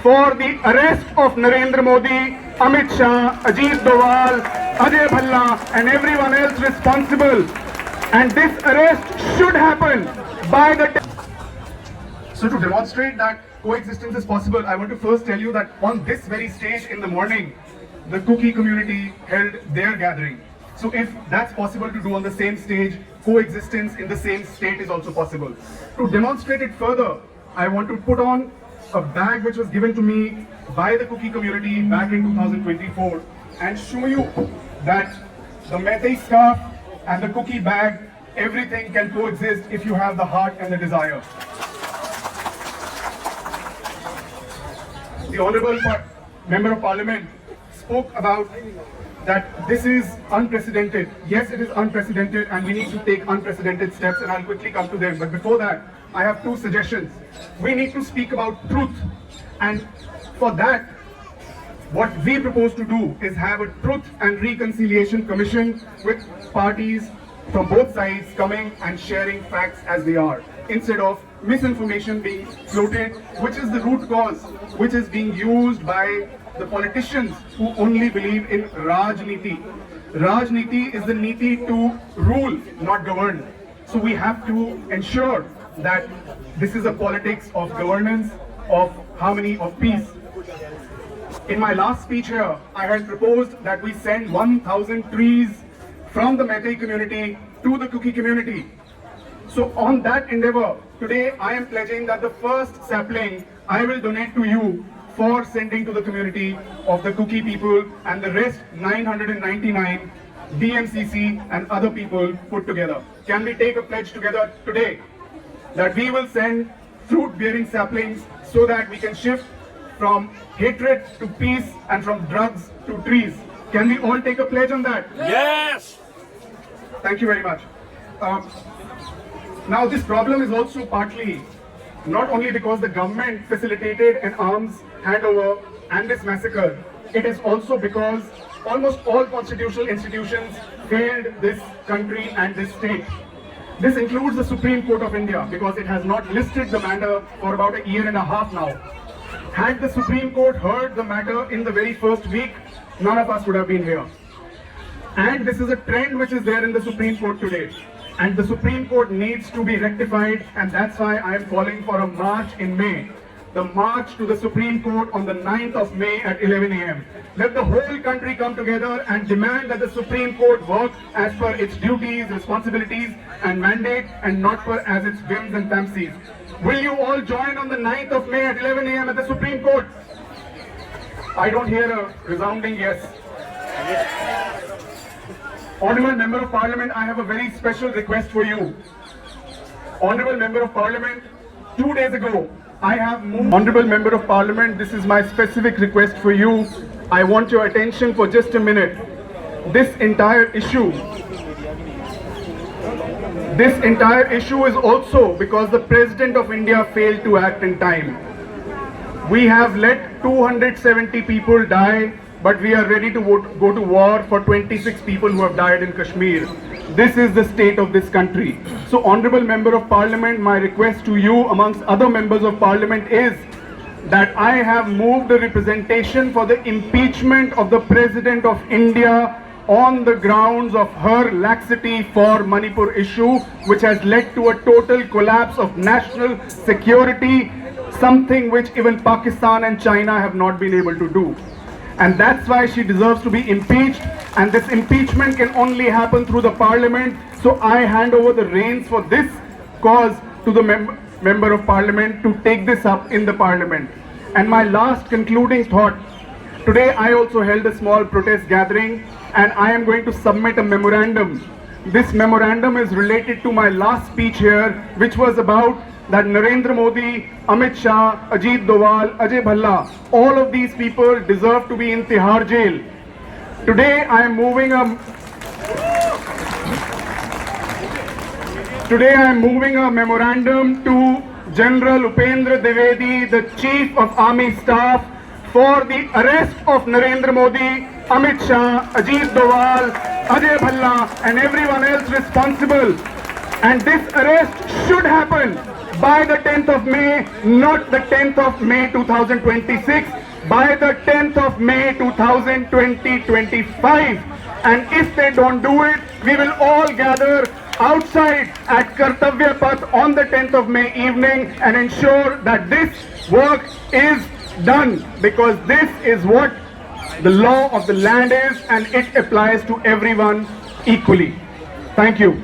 for the arrest of Narendra Modi, Amit Shah, Ajit Doval, Ajay Bhalla and everyone else responsible. And this arrest should happen by the... So to demonstrate that coexistence is possible, I want to first tell you that on this very stage in the morning, the Kuki community held their gathering. So if that's possible to do on the same stage, coexistence in the same state is also possible. To demonstrate it further, I want to put on a bag which was given to me by the Kuki community back in 2024 and show you that the Meitei scarf and the Kuki bag, everything can coexist if you have the heart and the desire. The Honorable Member of Parliament spoke about that this is unprecedented. Yes, it is unprecedented and we need to take unprecedented steps, and I'll quickly come to them. But before that, I have two suggestions. We need to speak about truth, and for that, what we propose to do is have a Truth and Reconciliation Commission with parties from both sides coming and sharing facts as they are, instead of misinformation being floated, which is the root cause, which is being used by the politicians who only believe in Rajniti. Rajniti is the niti to rule, not govern. So we have to ensure that this is a politics of governance, of harmony, of peace. In my last speech here, I had proposed that we send 1,000 trees from the Meitei community to the Kuki community. So on that endeavor, today I am pledging that the first sapling I will donate to you for sending to the community of the Kuki people, and the rest 999 DMCC and other people put together. Can we take a pledge together today that we will send fruit-bearing saplings so that we can shift from hatred to peace and from drugs to trees? Can we all take a pledge on that? Yes! Thank you very much. Now this problem is also partly not only because the government facilitated an arms handover and this massacre, it is also because almost all constitutional institutions failed this country and this state. This includes the Supreme Court of India, because it has not listed the matter for about a year and a half now. Had the Supreme Court heard the matter in the very first week, none of us would have been here. And this is a trend which is there in the Supreme Court today. And the Supreme Court needs to be rectified, and that's why I am calling for a march in May. The march to the Supreme Court on the 9th of May at 11 a.m. Let the whole country come together and demand that the Supreme Court work as per its duties, responsibilities and mandate, and not per as its whims and fancies. Will you all join on the 9th of May at 11 a.m. at the Supreme Court? I don't hear a resounding yes. Honourable Member of Parliament, I have a very special request for you. Honourable Member of Parliament, 2 days ago, I have moved... Honourable Member of Parliament, this is my specific request for you. I want your attention for just a minute. This entire issue is also because the President of India failed to act in time. We have let 270 people die, but we are ready to go to war for 26 people who have died in Kashmir. This is the state of this country. So, Honourable Member of Parliament, my request to you amongst other members of Parliament is that I have moved a representation for the impeachment of the President of India on the grounds of her laxity for Manipur issue, which has led to a total collapse of national security, something which even Pakistan and China have not been able to do. And that's why she deserves to be impeached, and this impeachment can only happen through the Parliament. So I hand over the reins for this cause to the Member of Parliament to take this up in the Parliament. And my last concluding thought, today I also held a small protest gathering, and I am going to submit a memorandum. This memorandum is related to my last speech here, which was about that Narendra Modi, Amit Shah, Ajit Doval, Ajay Bhalla, all of these people deserve to be in Tihar jail. Today I am moving a memorandum to General Upendra Dwivedi, the Chief of Army Staff, for the arrest of Narendra Modi, Amit Shah, Ajit Doval, Ajay Bhalla and everyone else responsible. And this arrest should happen by the 10th of May, not the 10th of May 2026, by the 10th of May 2025. And if they don't do it, we will all gather outside at Kartavya Path on the 10th of May evening and ensure that this work is done, because this is what the law of the land is and it applies to everyone equally. Thank you.